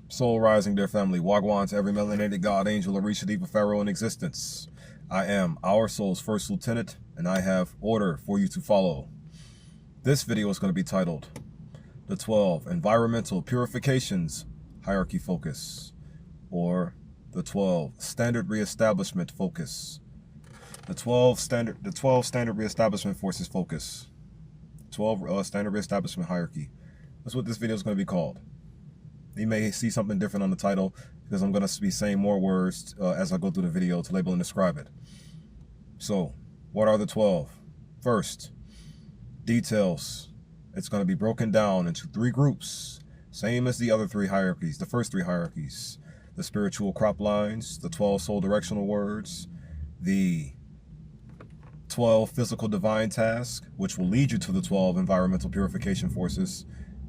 Soul rising, dear family. Wagwan to every melanated god, angel, Orisha, Diva, Pharaoh in existence. I am our soul's first lieutenant, and I have order for you to follow. This video is going to be titled The 12 Environmental Purifications Hierarchy Focus, or the 12 Standard Reestablishment Focus. The 12 Standard Reestablishment Forces Focus. 12 Standard Reestablishment Hierarchy. That's what this video is going to be called. You may see something different on the title because I'm going to be saying more words as I go through the video to label and describe it. So, what are the 12? First, details. It's going to be broken down into 3 groups, same as the other 3 hierarchies, the first 3 hierarchies. The spiritual crop lines, the 12 soul directional words, the 12 physical divine tasks, which will lead you to the 12 environmental purification forces,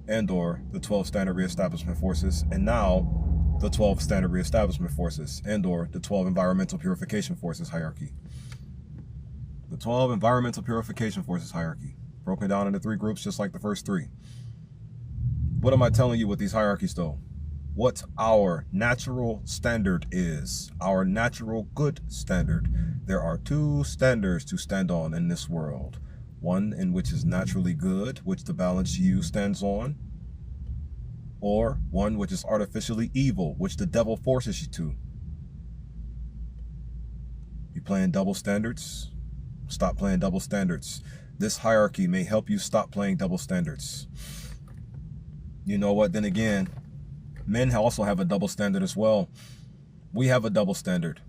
and or the 12 standard reestablishment forces, and now the 12 standard reestablishment forces, and or the 12 environmental purification forces hierarchy. The 12 environmental purification forces hierarchy, broken down into 3 groups just like the first 3. What am I telling you with these hierarchies though? What our natural standard is, our natural good standard. There are 2 standards to stand on in this world. One in which is naturally good, which the balanced you stands on, or one which is artificially evil, which the devil forces you to. You playing double standards? Stop playing double standards. This hierarchy may help you stop playing double standards. You know what? Then again, men also have a double standard as well. We have a double standard,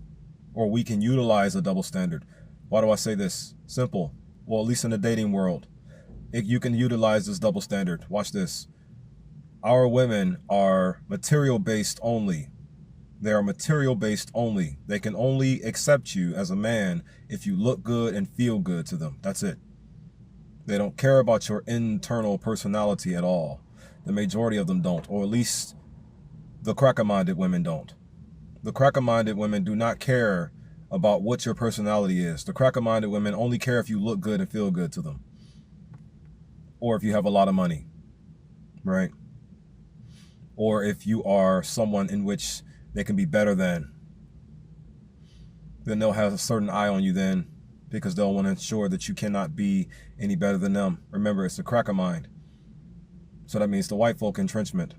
or we can utilize a double standard. Why do I say this? Simple. Well, at least in the dating world, you can utilize this double standard. Watch this. Our women are material-based only. They are material-based only. They can only accept you as a man if you look good and feel good to them. That's it. They don't care about your internal personality at all. The majority of them don't, or at least the cracker-minded women don't. The cracker-minded women do not care about what your personality is. The cracker-minded women only care if you look good and feel good to them, or if you have a lot of money, right? Or if you are someone in which they can be better than, then they'll have a certain eye on you then, because they'll want to ensure that you cannot be any better than them. Remember, it's the cracker mind. So that means the white folk entrenchment.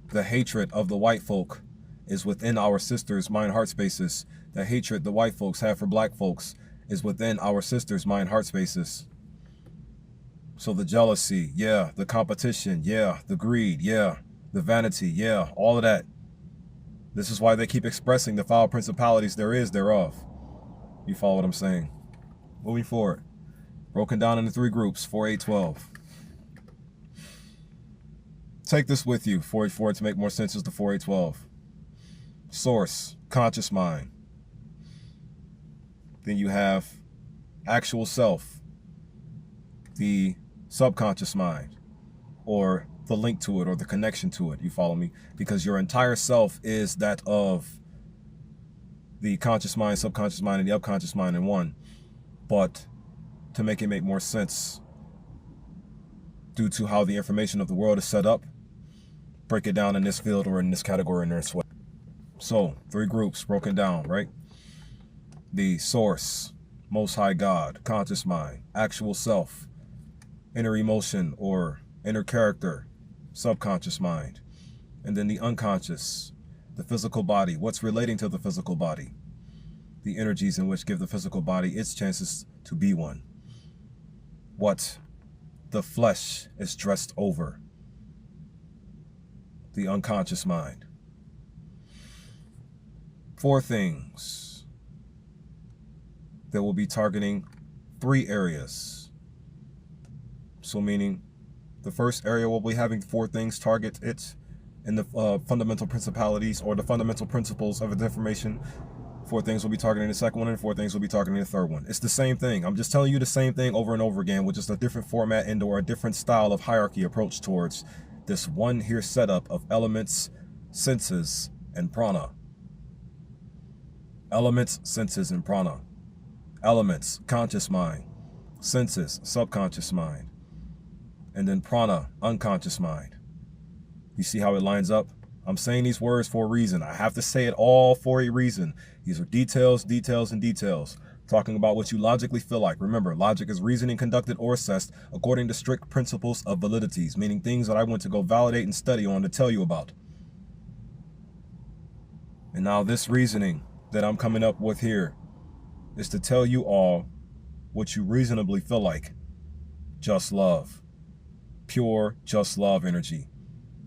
The hatred of the white folk is within our sisters' mind-heart spaces. The hatred the white folks have for black folks is within our sisters' mind-heart spaces. So the jealousy, yeah, the competition, yeah, the greed, yeah, the vanity, yeah, all of that. This is why they keep expressing the foul principalities there is thereof. You follow what I'm saying? Moving forward. Broken down into 3 groups, 4, 8, 12. Take this with you for it to make more sense as the 4, 8, 12. Source, conscious mind. Then you have actual self, the subconscious mind, or the link to it, or the connection to it. You follow me? Because your entire self is that of the conscious mind, subconscious mind, and the unconscious mind in one. But to make it make more sense, due to how the information of the world is set up, break it down in this field or in this category in this way. So, 3 groups broken down, right? The source, most high God, conscious mind, actual self, inner emotion or inner character, subconscious mind. And then the unconscious, the physical body, what's relating to the physical body, the energies in which give the physical body its chances to be one. What the flesh is dressed over, the unconscious mind. 4 things that will be targeting 3 areas. So meaning the first area will be having 4 things target it in the fundamental principalities or the fundamental principles of the information. 4 things will be targeting the second one, and 4 things will be targeting the third one. It's the same thing. I'm just telling you the same thing over and over again with just a different format and or a different style of hierarchy approach towards this one here setup of elements, senses, and prana. Elements, senses, and prana. Elements, conscious mind. Senses, subconscious mind. And then prana, unconscious mind. You see how it lines up? I'm saying these words for a reason. I have to say it all for a reason. These are details, details, and details. Talking about what you logically feel like. Remember, logic is reasoning conducted or assessed according to strict principles of validities, meaning things that I went to go validate and study on to tell you about. And now this reasoning that I'm coming up with here is to tell you all what you reasonably feel like. Just love. Pure, just love energy.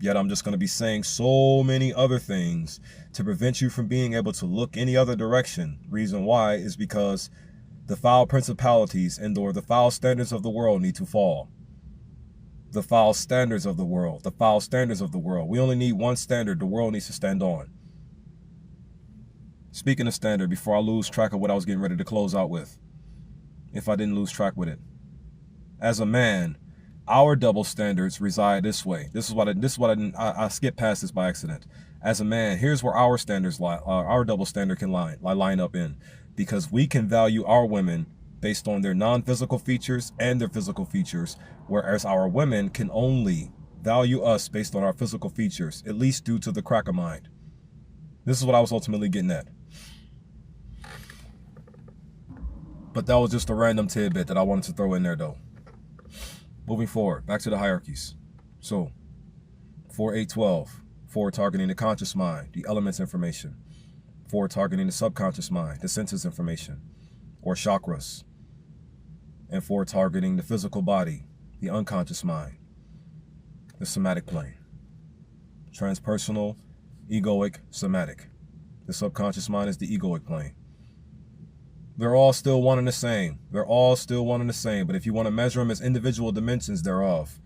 Yet I'm just going to be saying so many other things to prevent you from being able to look any other direction. Reason why is because the foul principalities and/or the foul standards of the world need to fall. The foul standards of the world. The foul standards of the world. We only need one standard the world needs to stand on. Speaking of standard, before I lose track of what I was getting ready to close out with, if I didn't lose track with it. As a man, our double standards reside this way. This is what I skipped past this by accident. As a man, here's where our standards lie. Our double standard can line up in, because we can value our women based on their non-physical features and their physical features, whereas our women can only value us based on our physical features, at least due to the cracker mind. This is what I was ultimately getting at. But that was just a random tidbit that I wanted to throw in there, though. Moving forward, back to the hierarchies. So, 4-8-12, 4 targeting the conscious mind, the elements information. 4 targeting the subconscious mind, the senses information, or chakras. And 4 targeting the physical body, the unconscious mind, the somatic plane. Transpersonal, egoic, somatic. The subconscious mind is the egoic plane. They're all still one and the same. They're all still one and the same. But if you want to measure them as individual dimensions thereof,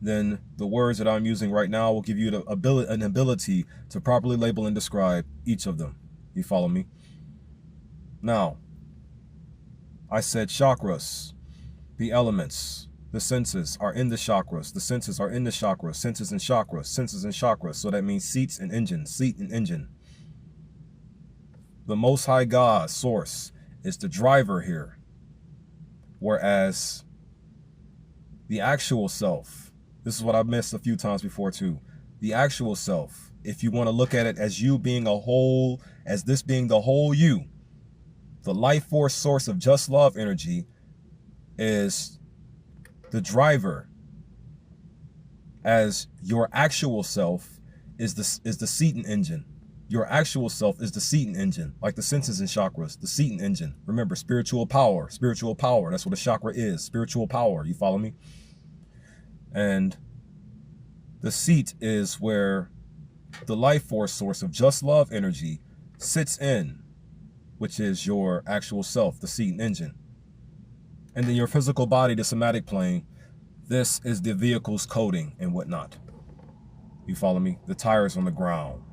then the words that I'm using right now will give you an ability to properly label and describe each of them. You follow me? Now, I said chakras, the elements, the senses are in the chakras. The senses are in the chakras. Senses and chakras. Senses and chakras. So that means seats and engines. Seat and engine. The Most High God, source, is the driver here, whereas the actual self, this is what I've missed a few times before too, the actual self, if you want to look at it as you being a whole, as this being the whole you, the life force source of just love energy is the driver, as your actual self is the seat and engine. Your actual self is the seat and engine, like the senses and chakras, the seat and engine. Remember, spiritual power, that's what a chakra is, spiritual power, you follow me? And the seat is where the life force source of just love energy sits in, which is your actual self, the seat and engine. And then your physical body, the somatic plane, this is the vehicle's coding and whatnot. You follow me? The tires on the ground.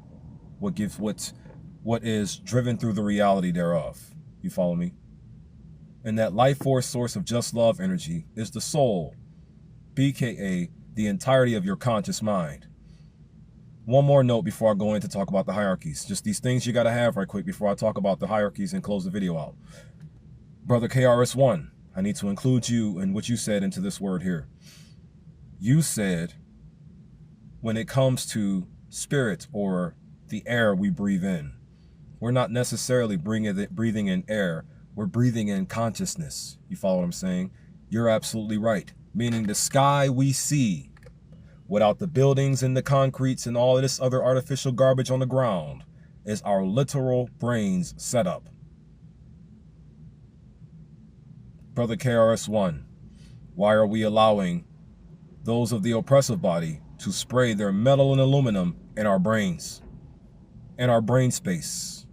What is driven through the reality thereof. You follow me? And that life force source of just love energy is the soul, BKA the entirety of your conscious mind. One more note before I go in to talk about the hierarchies. Just these things you got to have right quick before I talk about the hierarchies and close the video out. Brother KRS-One, I need to include you and what you said into this word here. You said when it comes to spirit or the air we breathe in, we're not necessarily breathing in air, we're breathing in consciousness. You follow what I'm saying? You're absolutely right. Meaning the sky we see, without the buildings and the concretes and all of this other artificial garbage on the ground, is our literal brain's setup. Brother KRS-One, why are we allowing those of the oppressive body to spray their metal and aluminum in our brains? In our brain space.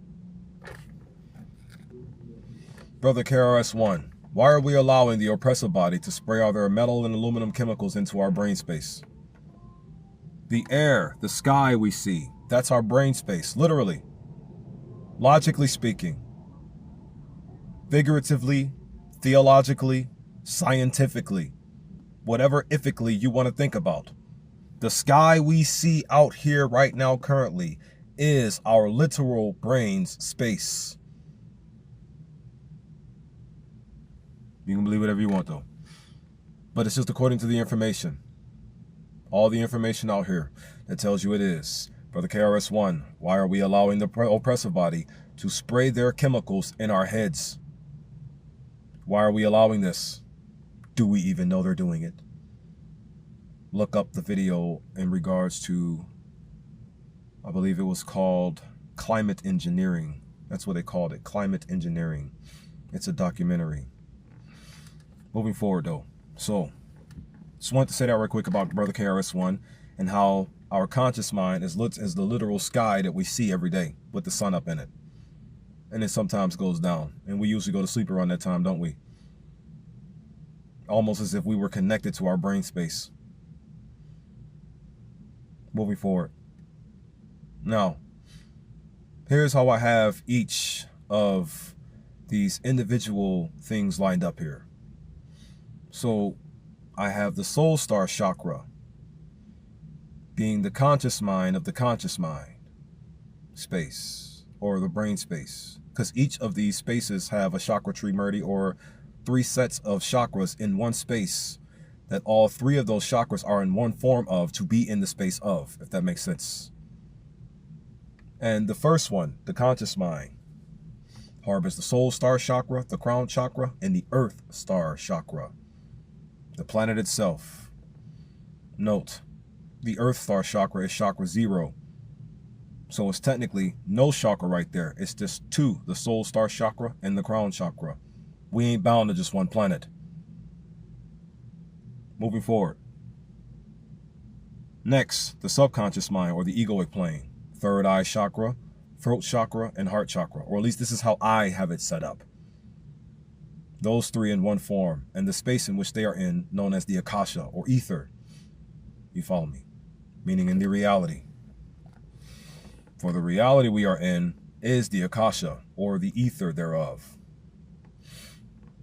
Brother KRS-One, why are we allowing the oppressive body to spray all their metal and aluminum chemicals into our brain space? The air, the sky we see, that's our brain space, literally. Logically speaking. Figuratively, theologically, scientifically, whatever ethically you want to think about. The sky we see out here right now currently is our literal brain's space. You can believe whatever you want though. But it's just according to the information. all the information out here that tells you it is. Brother KRS-One, why are we allowing the oppressive body to spray their chemicals in our heads? Why are we allowing this? Do we even know they're doing it? Look up the video in regards to, I believe it was called climate engineering. That's what they called it, climate engineering. It's a documentary. Moving forward though. So, just wanted to say that real quick about Brother KRS-One and how our conscious mind is the literal sky that we see every day with the sun up in it. And it sometimes goes down. And we usually go to sleep around that time, don't we? Almost as if we were connected to our brain space. Moving forward. Now, here's how I have each of these individual things lined up here. So, I have the soul star chakra being the conscious mind of the conscious mind space, or the brain space, because each of these spaces have a chakra tree murdy, or 3 sets of chakras in one space, that all 3 of those chakras are in one form of, to be in the space of, if that makes sense. And the first one, the conscious mind, harbors the soul star chakra, the crown chakra, and the earth star chakra, the planet itself. Note, the earth star chakra is chakra 0. So it's technically no chakra right there. It's just 2, the soul star chakra and the crown chakra. We ain't bound to just one planet. Moving forward. Next, the subconscious mind, or the egoic plane. 3rd eye chakra, throat chakra, and heart chakra. Or at least this is how I have it set up. Those 3 in one form, and the space in which they are in, known as the Akasha, or ether. You follow me? Meaning in the reality. For the reality we are in is the Akasha, or the ether thereof.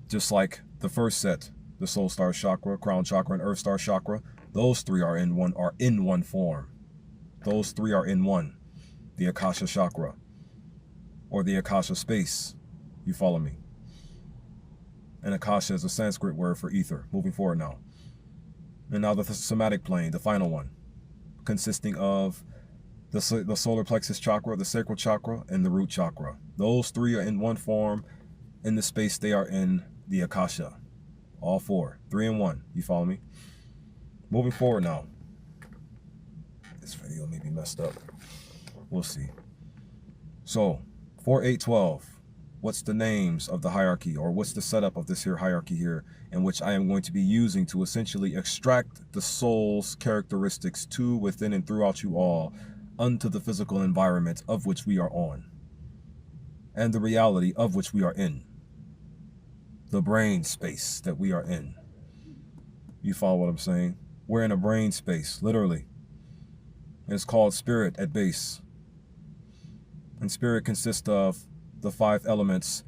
Just like the first set, the soul star chakra, crown chakra, and earth star chakra, those 3 are in one form. Those 3 are in one. The Akasha chakra, or the Akasha space. You follow me? And Akasha is a Sanskrit word for ether. Moving forward now. And now the somatic plane, the final one, consisting of the solar plexus chakra, the sacral chakra, and the root chakra. Those 3 are in one form. In the space they are in, the Akasha. All 4, 3 in 1. You follow me? Moving forward now. This video may be messed up. We'll see. So, 4, 8, 12. What's the names of the hierarchy, or what's the setup of this here hierarchy here, in which I am going to be using to essentially extract the soul's characteristics to, within, and throughout you all unto the physical environment of which we are on, and the reality of which we are in, the brain space that we are in. You follow what I'm saying? We're in a brain space, literally. It's called spirit at base. And spirit consists of the 5 elements,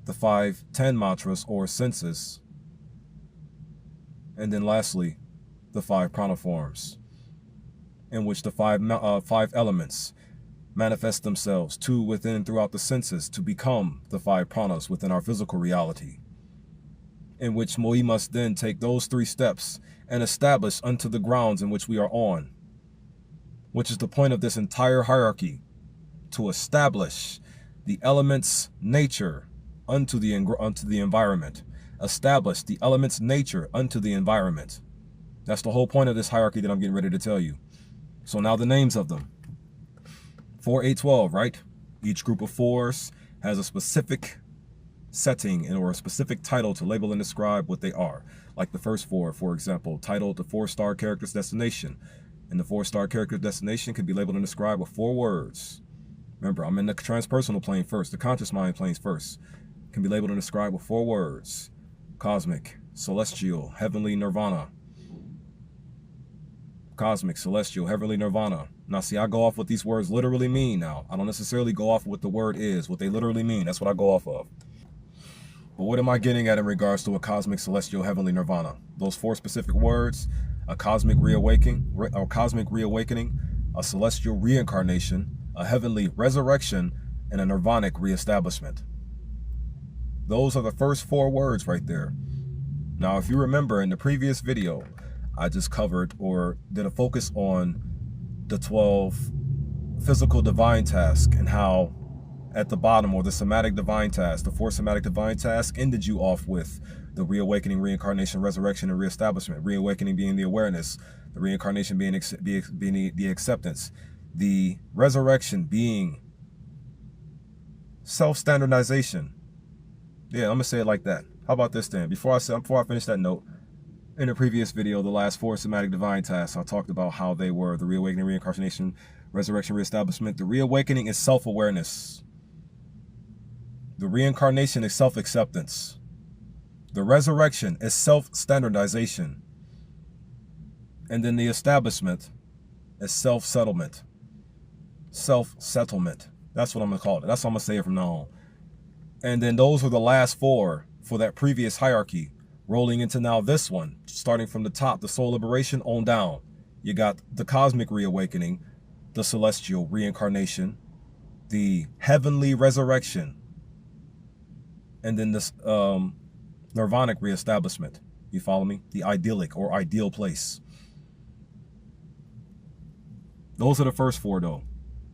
the 5 10 mantras or senses, and then lastly, the 5 prana forms, in which the 5 elements manifest themselves to, within, and throughout the senses to become the 5 pranas within our physical reality, in which we must then take those 3 steps and establish unto the grounds in which we are on, which is the point of this entire hierarchy, to establish the element's nature unto the environment. Establish the element's nature unto the environment. That's the whole point of this hierarchy that I'm getting ready to tell you. So now the names of them. 4, 8, 12, right? Each group of 4s has a specific setting or a specific title to label and describe what they are. Like the first 4, for example, titled the 4-star character's destination. And the 4-star character's destination can be labeled and described with 4 words. Remember, I'm in the transpersonal plane first, the conscious mind planes first. Can be labeled and described with 4 words. Cosmic, celestial, heavenly, nirvana. Cosmic, celestial, heavenly, nirvana. Now see, I go off what these words literally mean now. I don't necessarily go off what the word is, what they literally mean. That's what I go off of. But what am I getting at in regards to a cosmic, celestial, heavenly, nirvana? Those 4 specific words: a cosmic reawakening, a celestial reincarnation, a heavenly resurrection, and a nirvanic reestablishment. Those are the first 4 words right there. Now, if you remember in the previous video, I just covered or did a focus on the 12 physical divine tasks and how at the bottom, or the somatic divine task, the 4 somatic divine tasks ended you off with the reawakening, reincarnation, resurrection, and reestablishment. Reawakening being the awareness, the reincarnation being the acceptance, the resurrection being self-standardization. Yeah, I'm gonna say it like that. How about this then? Before I finish that note, in the previous video, the last 4 somatic divine tasks, I talked about how they were the reawakening, reincarnation, resurrection, reestablishment. The reawakening is self-awareness. The reincarnation is self-acceptance. The resurrection is self-standardization. And then the establishment is self-settlement. Self-settlement. That's what I'm going to call it. That's what I'm going to say it from now on. And then those are the last 4 for that previous hierarchy, rolling into now this one, starting from the top, the soul liberation on down. You got the cosmic reawakening, the celestial reincarnation, the heavenly resurrection, and then this Nirvanic reestablishment. You follow me? The idyllic or ideal place. Those are the first 4 though.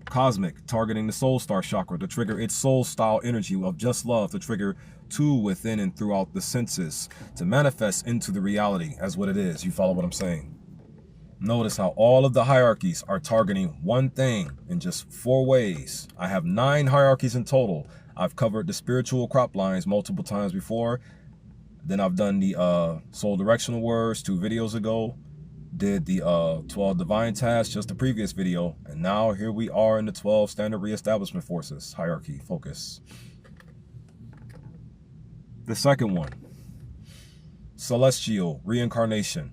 Cosmic, targeting the soul star chakra to trigger its soul style energy of just love, to trigger 2 within and throughout the senses, to manifest into the reality as what it is. You follow what I'm saying? Notice how all of the hierarchies are targeting one thing in just 4 ways. I have 9 hierarchies in total. I've covered the spiritual crop lines multiple times before. Then I've done the soul directional words 2 videos ago. Did the 12 divine tasks, just the previous video. And now here we are in the 12 standard reestablishment forces, hierarchy, focus. The second one, celestial reincarnation.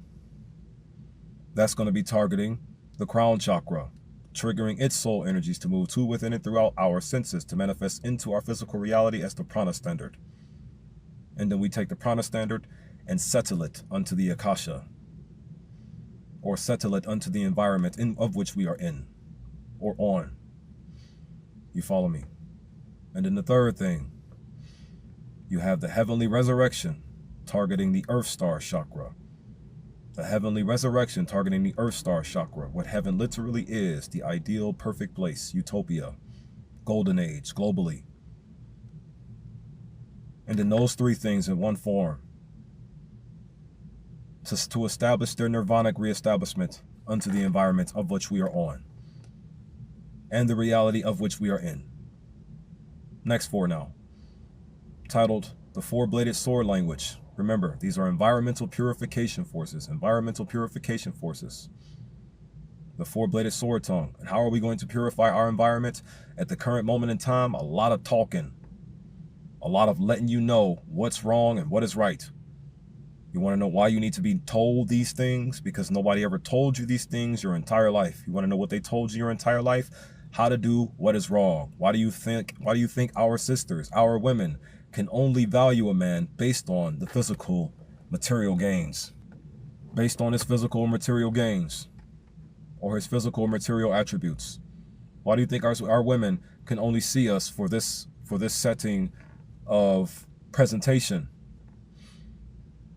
That's going to be targeting the crown chakra, triggering its soul energies to move to within and throughout our senses to manifest into our physical reality as the Prana standard. And then we take the Prana standard and settle it unto the Akasha, or settle it unto the environment of which we are in or on. You follow me? And then the third thing, you have the heavenly resurrection targeting the earth star chakra. The heavenly resurrection targeting the earth star chakra, what heaven literally is, the ideal perfect place, utopia, golden age, globally. And then those 3 things in one form to establish their nirvanic reestablishment unto the environment of which we are on and the reality of which we are in. Next 4 now, titled the 4-bladed sword language. Remember, these are environmental purification forces. Environmental purification forces. The 4-bladed sword tongue. And how are we going to purify our environment? At the current moment in time, a lot of talking. A lot of letting you know what's wrong and what is right. You want to know why you need to be told these things? Because nobody ever told you these things your entire life. You want to know what they told you your entire life? How to do what is wrong. Why do you think our sisters, our women, can only value a man based on the physical material gains, based on his physical material gains or his physical material attributes? Why do you think our women can only see us for this setting of presentation?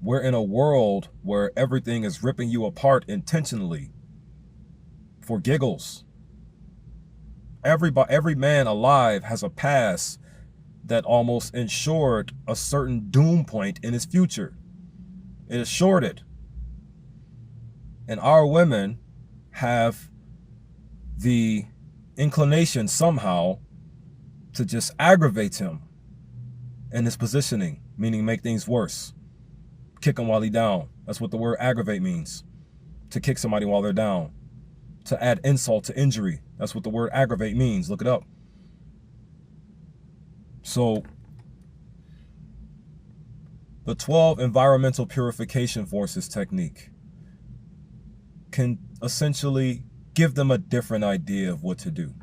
We're in a world where everything is ripping you apart intentionally for giggles. Every man alive has a past that almost ensured a certain doom point in his future. It assured it. And our women have the inclination somehow to just aggravate him in his positioning, meaning make things worse. Kick him while he's down. That's what the word aggravate means. To kick somebody while they're down. To add insult to injury. That's what the word aggravate means. Look it up. So, the 12 environmental purification forces technique can essentially give them a different idea of what to do.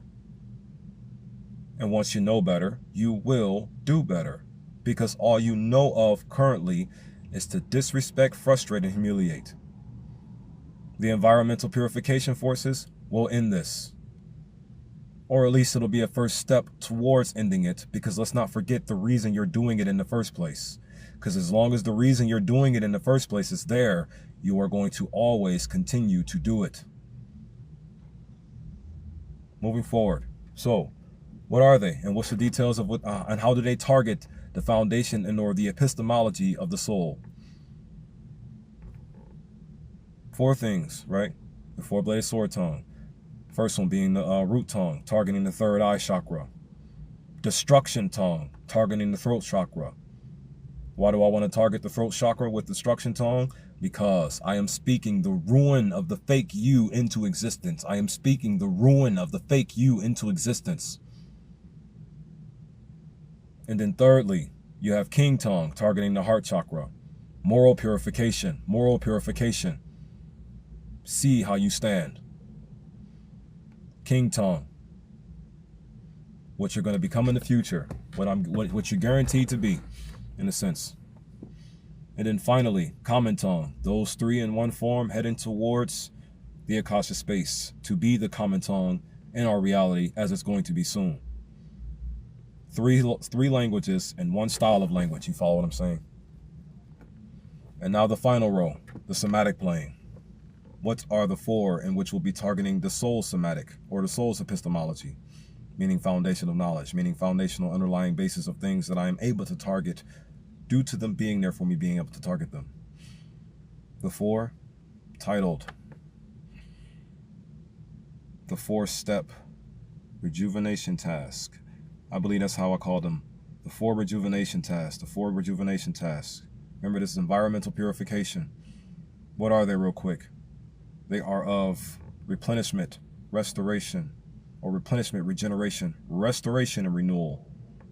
And once you know better, you will do better. Because all you know of currently is to disrespect, frustrate, and humiliate. The environmental purification forces will end this. Or at least it'll be a first step towards ending it, because let's not forget the reason you're doing it in the first place. Because as long as the reason you're doing it in the first place is there, you are going to always continue to do it. Moving forward. So, what are they? And what's the details of what, and how do they target the foundation and or the epistemology of the soul? 4 things, right? The 4-bladed sword tongue. First one being the root tongue, targeting the 3rd eye chakra. Destruction tongue, targeting the throat chakra. Why do I want to target the throat chakra with destruction tongue? Because I am speaking the ruin of the fake you into existence. I am speaking the ruin of the fake you into existence. And then thirdly, you have king tongue, targeting the heart chakra. Moral purification, moral purification. See how you stand. King tongue. What you're going to become in the future. What you're guaranteed to be, in a sense. And then finally, common tongue. Those 3 in one form heading towards the Akasha space to be the common tongue in our reality as it's going to be soon. 3 languages and 1 style of language. You follow what I'm saying? And now the final row, the somatic plane. What are the 4 in which we'll be targeting the soul somatic or the soul's epistemology? Meaning foundational knowledge, meaning foundational underlying basis of things that I am able to target due to them being there for me being able to target them. The 4, titled the 4-step rejuvenation task. I believe that's how I call them. The 4 rejuvenation tasks, the 4 rejuvenation tasks. Remember, this is environmental purification. What are they real quick? They are of replenishment, restoration, or replenishment, regeneration, restoration, and renewal.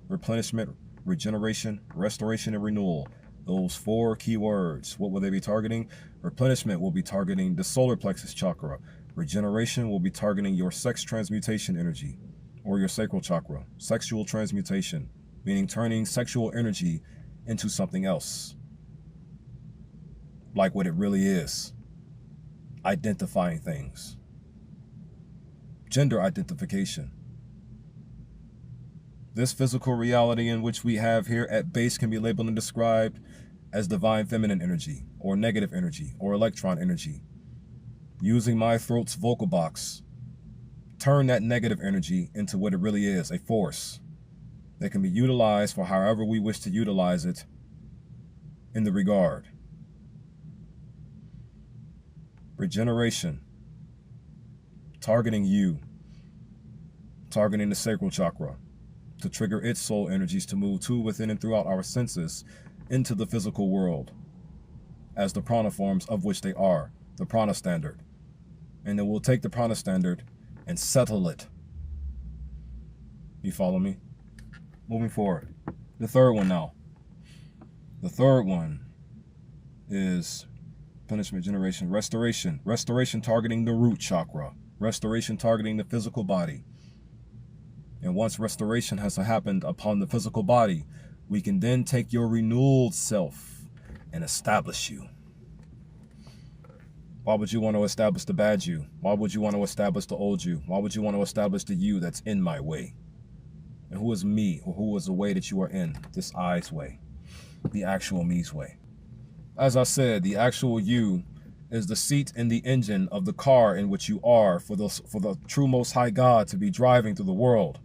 Replenishment, regeneration, restoration, and renewal. Those 4 key words. What will they be targeting? Replenishment will be targeting the solar plexus chakra. Regeneration will be targeting your sex transmutation energy, or your sacral chakra. Sexual transmutation, meaning turning sexual energy into something else, like what it really is. Identifying things. Gender identification. This physical reality in which we have here at base can be labeled and described as divine feminine energy, or negative energy, or electron energy. Using my throat's vocal box, turn that negative energy into what it really is, a force that can be utilized for however we wish to utilize it in the regard. Regeneration, targeting you, targeting the sacral chakra, to trigger its soul energies to move to, within, and throughout our senses into the physical world as the prana forms of which they are, the prana standard. And then we'll take the prana standard and settle it. You follow me? Moving forward. The 3rd one now. The 3rd one is replenishment, generation, restoration. Restoration targeting the root chakra. Restoration targeting the physical body. And once restoration has happened upon the physical body, we can then take your renewed self and establish you. Why would you want to establish the bad you? Why would you want to establish the old you? Why would you want to establish the you that's in my way? And who is me, or who is the way that you are in? This I's way. The actual me's way. As I said, the actual you is the seat and the engine of the car in which you are for the true Most High God to be driving through the world.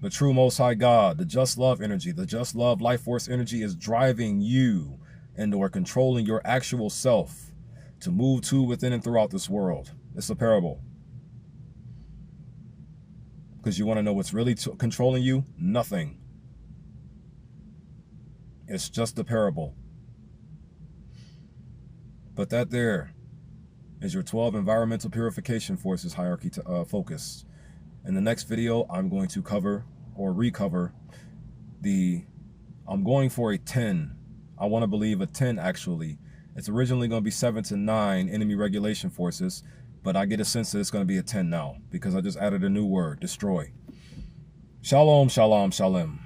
The true Most High God, the just love energy, the just love life force energy is driving you and or controlling your actual self to move to, within, and throughout this world. It's a parable. Because you want to know what's really controlling you? Nothing. It's just a parable. But that there is your 12 environmental purification forces hierarchy to focus. In the next video, I'm going to cover or recover I'm going for a 10. I want to believe a 10 actually. It's originally going to be 7 to 9 enemy regulation forces, but I get a sense that it's going to be a 10 now because I just added a new word, destroy. Shalom, shalom, shalom.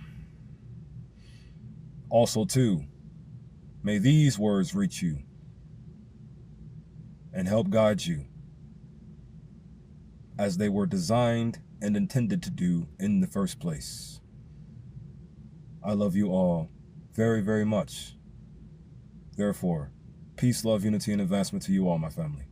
Also too, may these words reach you and help guide you as they were designed and intended to do in the first place. I love you all. very, very much. Therefore, peace, love, unity, and advancement to you all, my family.